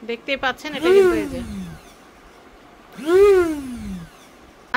দেখতেই পাচ্ছেন এটা কিন্তু এই যে।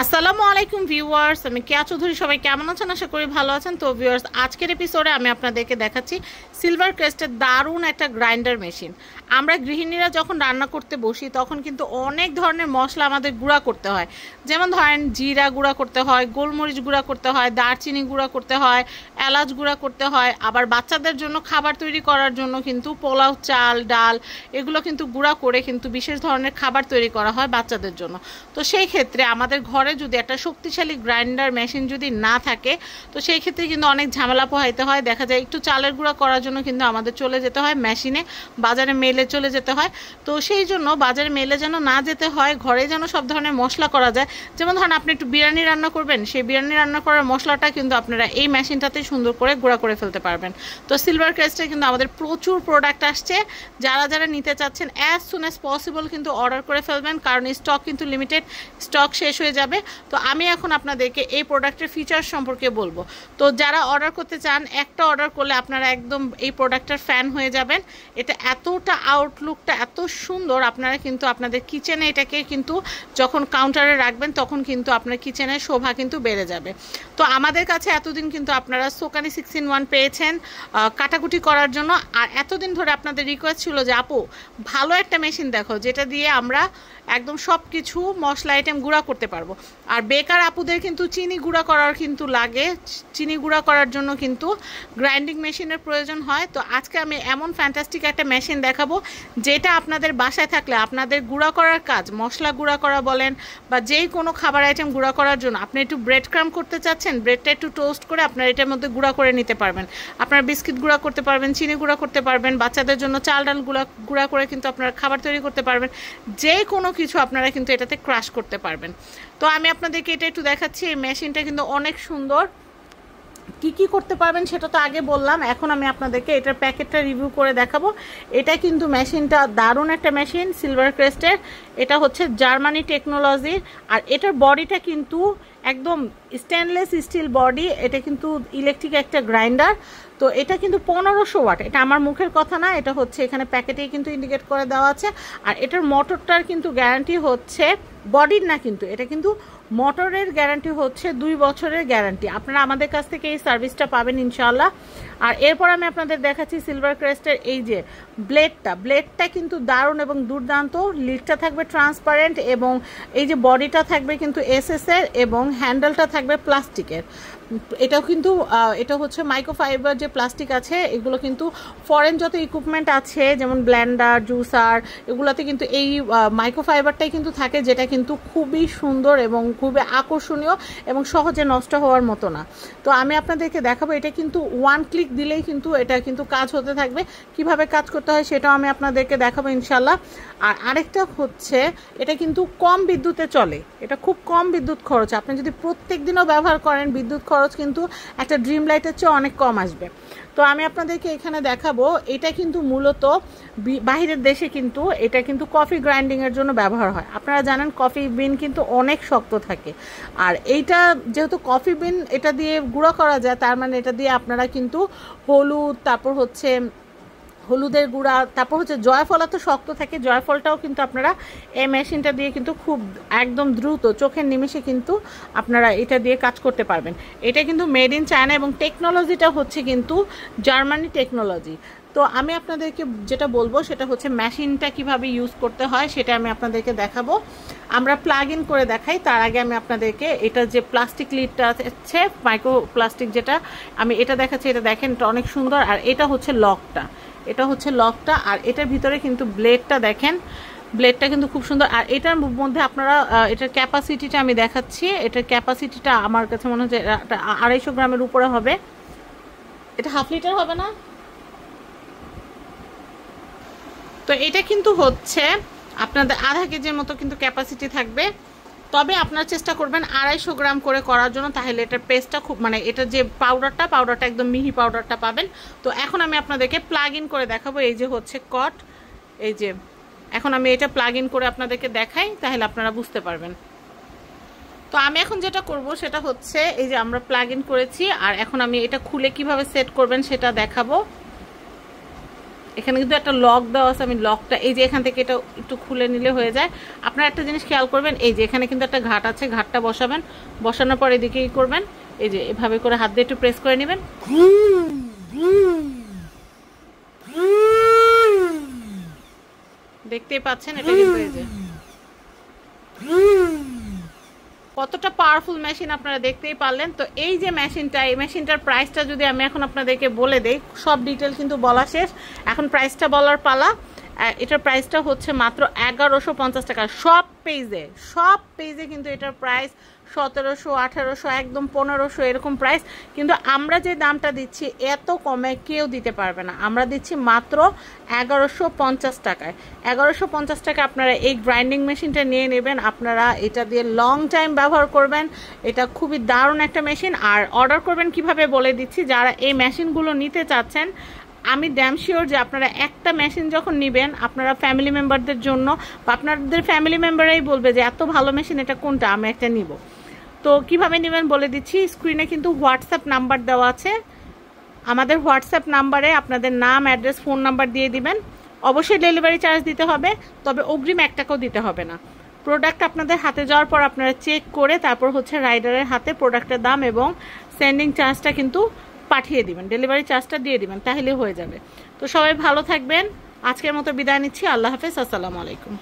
আসসালামু আলাইকুম ভিউয়ার্স, আমি কেয়া চৌধুরী। সবাই কেমন আছেন? আশা করি ভালো আছেন। তো ভিউয়ার্স, আজকের এপিসোডে আমি আপনাদেরকে দেখাচ্ছি সিলভার ক্রেস্টের দারুণ একটা গ্রাইন্ডার মেশিন। আমরা গৃহিণীরা যখন রান্না করতে বসি তখন কিন্তু অনেক ধরনের মশলা আমাদের গুঁড়া করতে হয়। যেমন ধরেন জিরা গুঁড়া করতে হয়, গোলমরিচ গুঁড়া করতে হয়, দারচিনি গুঁড়া করতে হয়, এলাচ গুঁড়া করতে হয়। আবার বাচ্চাদের জন্য খাবার তৈরি করার জন্য কিন্তু পোলাও চাল, ডাল এগুলো কিন্তু গুঁড়া করে কিন্তু বিশেষ ধরনের খাবার তৈরি করা হয় বাচ্চাদের জন্য। তো সেই ক্ষেত্রে আমাদের ঘরে যদি একটা শক্তিশালী গ্রাইন্ডার মেশিন যদি না থাকে, তো সেই ক্ষেত্রে কিন্তু অনেক ঝামেলা পোহাইতে হয়। দেখা যায় একটু চালের গুঁড়া করার জন্য কিন্তু আমাদের চলে যেতে হয় মেশিনে, বাজারে মেলে চলে যেতে হয়। তো সেই জন্য বাজারে মেলে যেন না যেতে হয়, ঘরে যেন সব ধরনের মশলা করা যায়। যেমন ধরেন আপনি একটু বিরিয়ানি রান্না করবেন, সেই বিরিয়ানি রান্না করার মশলাটা কিন্তু আপনারা এই মেশিনটাতে সুন্দর করে গুঁড়া করে ফেলতে পারবেন। তো সিলভার ক্রেস্টে কিন্তু আমাদের প্রচুর প্রোডাক্ট আসছে। যারা যারা নিতে চাচ্ছেন অ্যাজ সুন অ্যাজ পসিবল কিন্তু অর্ডার করে ফেলবেন, কারণ স্টক কিন্তু লিমিটেড, স্টক শেষ হয়ে যাবে। তো আমি এখন আপনাদেরকে এই প্রোডাক্টের ফিচার্স সম্পর্কে বলবো। তো যারা অর্ডার করতে চান, একটা অর্ডার করলে আপনারা একদম এই প্রোডাক্টের ফ্যান হয়ে যাবেন। এটা এতটা আউটলুকটা এত সুন্দর, আপনারা কিন্তু আপনাদের কিচেনে এটাকে কিন্তু যখন কাউন্টারে রাখবেন তখন কিন্তু আপনার কিচেনের শোভা কিন্তু বেড়ে যাবে। তো আমাদের কাছে এতদিন কিন্তু আপনারা সোকানি 6-in-1 পেয়েছেন কাটাকুটি করার জন্য। আর এতদিন ধরে আপনাদের রিকোয়েস্ট ছিল যে আপু ভালো একটা মেশিন দেখো যেটা দিয়ে আমরা একদম সব কিছু মশলা আইটেম গুঁড়া করতে পারবো। আর বেকার আপুদের কিন্তু চিনি গুঁড়া করার কিন্তু লাগে, চিনি গুঁড়া করার জন্য কিন্তু গ্রাইন্ডিং মেশিনের প্রয়োজন হয়। তো আজকে আমি এমন ফ্যান্টাস্টিক একটা মেশিন দেখাবো যেটা আপনাদের বাসায় থাকলে আপনাদের গুঁড়া করার কাজ, মশলা গুঁড়া করা বলেন বা যেই কোনো খাবার আইটেম গুঁড়া করার জন্য, আপনি একটু ব্রেড ক্রাম করতে চাচ্ছেন, ব্রেডটা একটু টোস্ট করে আপনার এটার মধ্যে গুঁড়া করে নিতে পারবেন। আপনার বিস্কিট গুঁড়া করতে পারবেন, চিনি গুঁড়া করতে পারবেন, বাচ্চাদের জন্য চাল ডাল গুঁড়া করে কিন্তু আপনারা খাবার তৈরি করতে পারবেন। যে কোনো কিছু আপনারা কিন্তু এটাতে ক্রাশ করতে পারবেন। তো আমি আপনাদেরকে এটা একটু দেখাচ্ছি। এই মেশিনটা কিন্তু অনেক সুন্দর। কি কি করতে পারবেন সেটা তো আগে বললাম, এখন আমি আপনাদেরকে এটার প্যাকেটটা রিভিউ করে দেখাবো। এটা কিন্তু মেশিনটা দারুণ একটা মেশিন সিলভার ক্রেস্টের। এটা হচ্ছে জার্মানি টেকনোলজির। আর এটার বডিটা কিন্তু একদম স্টেনলেস স্টিল বডি। এটা কিন্তু ইলেকট্রিক একটা গ্রাইন্ডার। তো এটা কিন্তু 1500 ওয়াট। এটা আমার মুখের কথা না, এটা হচ্ছে এখানে প্যাকেটেই কিন্তু ইন্ডিকেট করে দেওয়া আছে। আর এটার মোটরটার কিন্তু গ্যারান্টি হচ্ছে, বডির না কিন্তু, এটা কিন্তু মোটরের গ্যারান্টি হচ্ছে 2 বছরের গ্যারান্টি। আপনারা আমাদের কাছ থেকে এই সার্ভিসটা পাবেন ইনশাআল্লাহ। আর এরপর আমি আপনাদের দেখাচ্ছি সিলভার ক্রেস্টের এই যে ব্লেডটা কিন্তু দারুণ এবং দুর্দান্ত। লিডটা থাকবে ট্রান্সপারেন্ট এবং এই যে বডিটা থাকবে কিন্তু এসএসের এবং হ্যান্ডেলটা থাকবে প্লাস্টিকের। এটাও কিন্তু এটা হচ্ছে মাইক্রোফাইবার যে প্লাস্টিক আছে, এগুলো কিন্তু ফরেন যত ইকুইপমেন্ট আছে যেমন ব্লেন্ডার, জুসার, এগুলোতে কিন্তু এই মাইক্রোফাইবারটাই কিন্তু থাকে, যেটা কিন্তু খুবই সুন্দর এবং খুবই আকর্ষণীয় এবং সহজে নষ্ট হওয়ার মতো না। তো আমি আপনাদেরকে দেখাবো, এটা কিন্তু 1 ক্লিক দিলেই কিন্তু এটা কিন্তু কাজ হতে থাকবে। কিভাবে কাজ করতে হয় সেটাও আমি আপনাদেরকে দেখাবো ইনশাল্লাহ। আর আরেকটা হচ্ছে এটা কিন্তু কম বিদ্যুতে চলে, এটা খুব কম বিদ্যুৎ খরচ। আপনি যদি প্রত্যেক দিনও ব্যবহার করেন বিদ্যুৎ খরচ কিন্তু একটা ড্রিম লাইটের চেয়ে অনেক কম আসবে। তো আমি আপনাদেরকে এখানে দেখাবো, এটা কিন্তু মূলত বাহিরের দেশে কিন্তু এটা কিন্তু কফি গ্রাইন্ডিংয়ের জন্য ব্যবহার হয়। আপনারা জানেন কফি বিন কিন্তু অনেক শক্ত থাকে। আর এইটা যেহেতু কফি বিন এটা দিয়ে গুঁড়া করা যায়, তার মানে এটা দিয়ে আপনারা কিন্তু হলুদ, তারপর হচ্ছে হলুদের গুঁড়া, তারপর হচ্ছে জয়ফল তো শক্ত থাকে, জয়ফলটাও কিন্তু আপনারা এই মেশিনটা দিয়ে কিন্তু খুব একদম দ্রুত চোখের নিমেষে কিন্তু আপনারা এটা দিয়ে কাজ করতে পারবেন। এটা কিন্তু মেড ইন চায়না এবং টেকনোলজিটা হচ্ছে কিন্তু জার্মানি টেকনোলজি। তো আমি আপনাদেরকে যেটা বলবো সেটা হচ্ছে মেশিনটা কিভাবে ইউজ করতে হয় সেটা আমি আপনাদেরকে দেখাবো। আমরা প্লাগ ইন করে দেখাই, তার আগে আমি আপনাদেরকে এটা যে প্লাস্টিক লিডটা আছে, মাইক্রো প্লাস্টিক যেটা, আমি এটা দেখাচ্ছি। এটা দেখেন, এটা অনেক সুন্দর। আর এটা হচ্ছে লকটা, এটা হচ্ছে লকটা। আর এটার ভিতরে কিন্তু ব্লেডটা দেখেন, ব্লেডটা কিন্তু খুব সুন্দর। আর এটার মধ্যে আপনারা এটার ক্যাপাসিটিটা আমি দেখাচ্ছি। এটার ক্যাপাসিটিটা আমার কাছে মনে হচ্ছে 250 গ্রামের উপরে হবে। এটা হাফ লিটার হবে না। তো এটা কিন্তু হচ্ছে আপনাদের আধা কেজির মতো কিন্তু ক্যাপাসিটি থাকবে। তবে আপনারা চেষ্টা করবেন 250 গ্রাম করে করার জন্য, তাহলে এটার পেস্টটা খুব, মানে এটা যে পাউডারটা একদম মিহি পাউডারটা পাবেন। তো এখন আমি আপনাদেরকে প্লাগ ইন করে দেখাবো। এই যে হচ্ছে কট, এই যে এখন আমি এটা প্লাগ ইন করে আপনাদেরকে দেখাই, তাহলে আপনারা বুঝতে পারবেন। তো আমি এখন যেটা করব সেটা হচ্ছে এই যে আমরা প্লাগ ইন করেছি, আর এখন আমি এটা খুলে কিভাবে সেট করবেন সেটা দেখাবো। এখানে কিন্তু একটা লক দেওয়া আছে, আমি লকটা এই যে এখান থেকে এটা একটু খুলে নিলে হয়ে যায়। আপনারা একটা জিনিস খেয়াল করবেন, এই যে এখানে কিন্তু একটা ঘাট আছে, ঘাটটা বসাবেন, বসানোর পর এদিকে কি করবেন, এই যে এভাবে করে হাত দিয়ে একটু প্রেস করে নেবেন, দেখতেই পাচ্ছেন এটা কিন্তু এই যে কতটা পাওয়ারফুল মেশিন আপনারা দেখতেই পারলেন। তো এই যে মেশিনটা, এই মেশিনটার প্রাইসটা যদি আমি এখন আপনাদেরকে বলে দেই, সব ডিটেল কিন্তু বলা শেষ, এখন প্রাইসটা বলার পালা। এটার প্রাইসটা হচ্ছে মাত্র 1150 টাকা। সব পেজে কিন্তু এটার প্রাইস 1700, 1800, একদম 1500 এরকম প্রাইস। কিন্তু আমরা যে দামটা দিচ্ছি এত কমে কেউ দিতে পারবে না, আমরা দিচ্ছি মাত্র 1150 টাকায়। 1150 টাকা আপনারা এই গ্রাইন্ডিং মেশিনটা নিয়ে নেবেন, আপনারা এটা দিয়ে লং টাইম ব্যবহার করবেন। এটা খুবই দারুণ একটা মেশিন। আর অর্ডার করবেন কিভাবে বলে দিচ্ছি, যারা এই মেশিনগুলো নিতে চাচ্ছেন, আমি ড্যাম শিওর যে আপনারা একটা মেশিন যখন নেবেন, আপনারা ফ্যামিলি মেম্বারদের জন্য বা আপনাদের ফ্যামিলি মেম্বাররাই বলবে যে এত ভালো মেশিন এটা কোনটা, আমি একটা নিব। তো কিভাবে নেবেন বলে দিচ্ছি, স্ক্রিনে কিন্তু হোয়াটসঅ্যাপ নাম্বার দেওয়া আছে, আমাদের হোয়াটসঅ্যাপ নাম্বারে আপনাদের নাম, অ্যাড্রেস, ফোন নাম্বার দিয়ে দিবেন। অবশ্যই ডেলিভারি চার্জ দিতে হবে, তবে অগ্রিম 1 টাকাও দিতে হবে না। প্রোডাক্ট আপনাদের হাতে যাওয়ার পর আপনারা চেক করে তারপর হচ্ছে রাইডারের হাতে প্রোডাক্টের দাম এবং সেন্ডিং চার্জটা কিন্তু পাঠিয়ে দিবেন, ডেলিভারি চার্জটা দিয়ে দিবেন, তাহলে হয়ে যাবে। তো সবাই ভালো থাকবেন, আজকের মতো বিদায় নিচ্ছি, আল্লাহ হাফেজ, আসসালামু আলাইকুম।